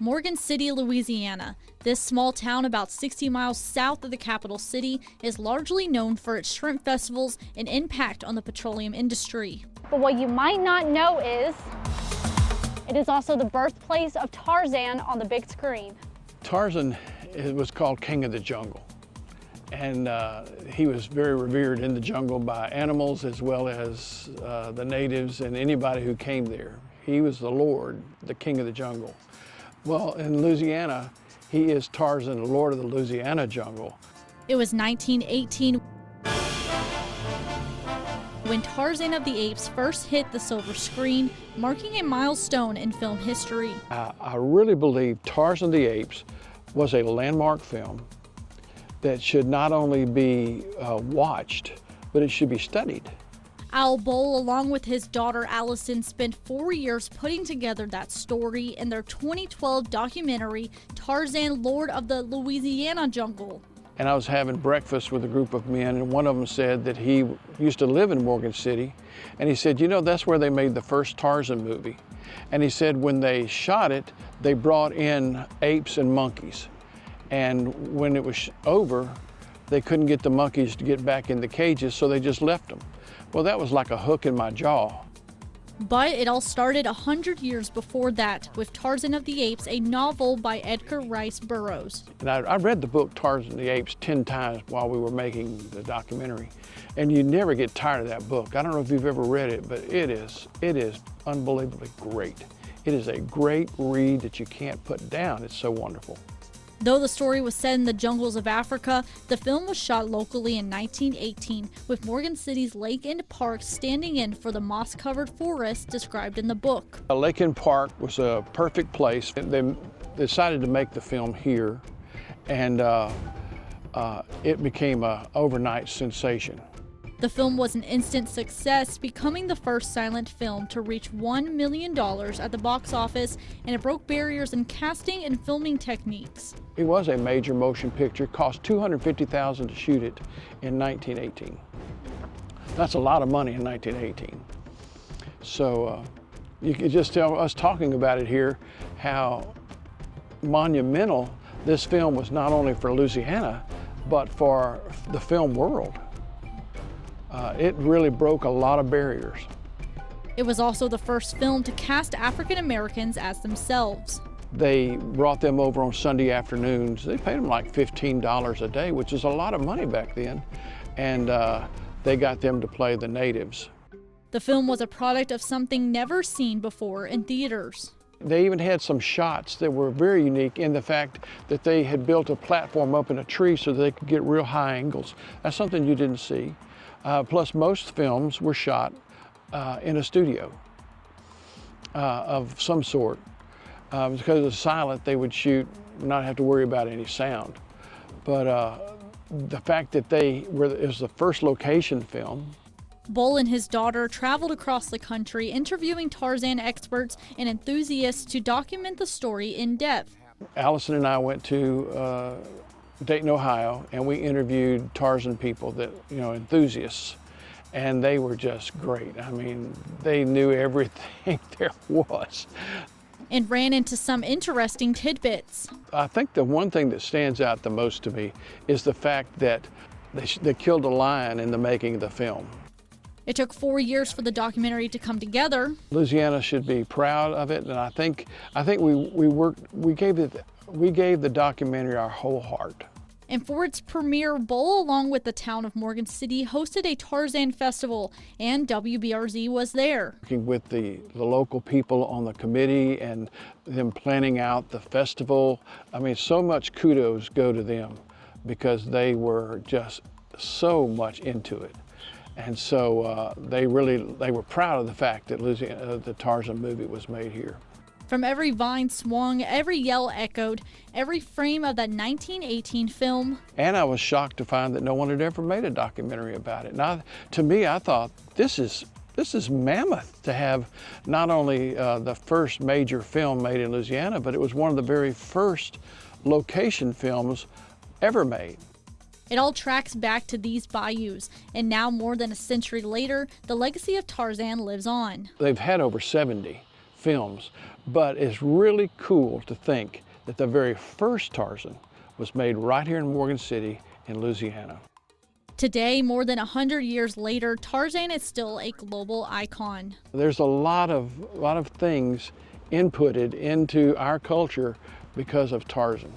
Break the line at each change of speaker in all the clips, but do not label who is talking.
Morgan City, Louisiana. This small town about 60 miles south of the capital city is largely known for its shrimp festivals and impact on the petroleum industry.
But what you might not know is it is also the birthplace of Tarzan on the big screen.
Tarzan was called King of the Jungle, and he was very revered in the jungle by animals as well as the natives and anybody who came there. He was the Lord, the King of the Jungle. Well, in Louisiana, he is Tarzan, the Lord of the Louisiana jungle.
It was 1918 when Tarzan of the Apes first hit the silver screen, marking a milestone in film history.
I really believe Tarzan of the Apes was a landmark film that should not only be watched, but it should be studied.
Al Boll, along with his daughter Allison, spent 4 years putting together that story in their 2012 documentary, Tarzan, Lord of the Louisiana Jungle.
And I was having breakfast with a group of men, and one of them said that he used to live in Morgan City, and he said, you know, that's where they made the first Tarzan movie. And he said when they shot it, they brought in apes and monkeys. And when it was over, they couldn't get the monkeys to get back in the cages, so they just left them. Well, that was like a hook in my jaw.
But it all started 100 years before that with Tarzan of the Apes, a novel by Edgar Rice Burroughs.
And I read the book Tarzan of the Apes 10 times while we were making the documentary. And you never get tired of that book. I don't know if you've ever read it, but it is unbelievably great. It is a great read that you can't put down. It's so wonderful.
Though the story was set in the jungles of Africa, the film was shot locally in 1918, with Morgan City's Lake End Park standing in for the moss-covered forest described in the book.
Lake End Park was a perfect place. They decided to make the film here, and it became an overnight sensation.
The film was an instant success, becoming the first silent film to reach $1 million at the box office, and it broke barriers in casting and filming techniques.
It was a major motion picture. It cost $250,000 to shoot it in 1918. That's a lot of money in 1918. So you can just tell us talking about it here how monumental this film was, not only for Louisiana, but for the film world. It really broke a lot of barriers.
It was also the first film to cast African Americans as themselves.
They brought them over on Sunday afternoons. They paid them like $15 a day, which is a lot of money back then. And they got them to play the natives.
The film was a product of something never seen before in theaters.
They even had some shots that were very unique in the fact that they had built a platform up in a tree so that they could get real high angles. That's something you didn't see. Plus, most films were shot in a studio of some sort. Because it was silent, they would shoot, not have to worry about any sound. But the fact that it was the first location film.
Boll and his daughter traveled across the country interviewing Tarzan experts and enthusiasts to document the story in depth.
Allison and I went to Dayton, Ohio, and we interviewed Tarzan people, enthusiasts, and they were just great. I mean, they knew everything there was.
And ran into some interesting tidbits.
I think the one thing that stands out the most to me is the fact that they killed a lion in the making of the film.
It took 4 years for the documentary to come together.
Louisiana should be proud of it, and I think we gave the documentary our whole heart.
And for its premiere, Boll, along with the town of Morgan City, hosted a Tarzan festival, and WBRZ was there.
Working with the local people on the committee and them planning out the festival, I mean, so much kudos go to them because they were just so much into it. And so they were proud of the fact that the Tarzan movie was made here.
From every vine swung, every yell echoed, every frame of that 1918 film.
And I was shocked to find that no one had ever made a documentary about it. Now, to me, I thought, this is mammoth to have not only the first major film made in Louisiana, but it was one of the very first location films ever made.
It all tracks back to these bayous, and now more than a century later, the legacy of Tarzan lives on.
They've had over 70 films, but it's really cool to think that the very first Tarzan was made right here in Morgan City in Louisiana.
Today, more than 100 years later, Tarzan is still a global icon.
There's a lot of things inputted into our culture because of Tarzan.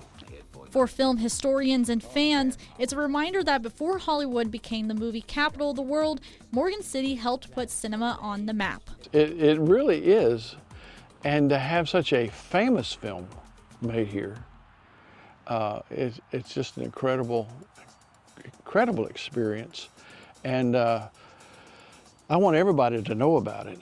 For film historians and fans, it's a reminder that before Hollywood became the movie capital of the world, Morgan City helped put cinema on the map.
It really is, and to have such a famous film made here, it's just an incredible experience, and I want everybody to know about it.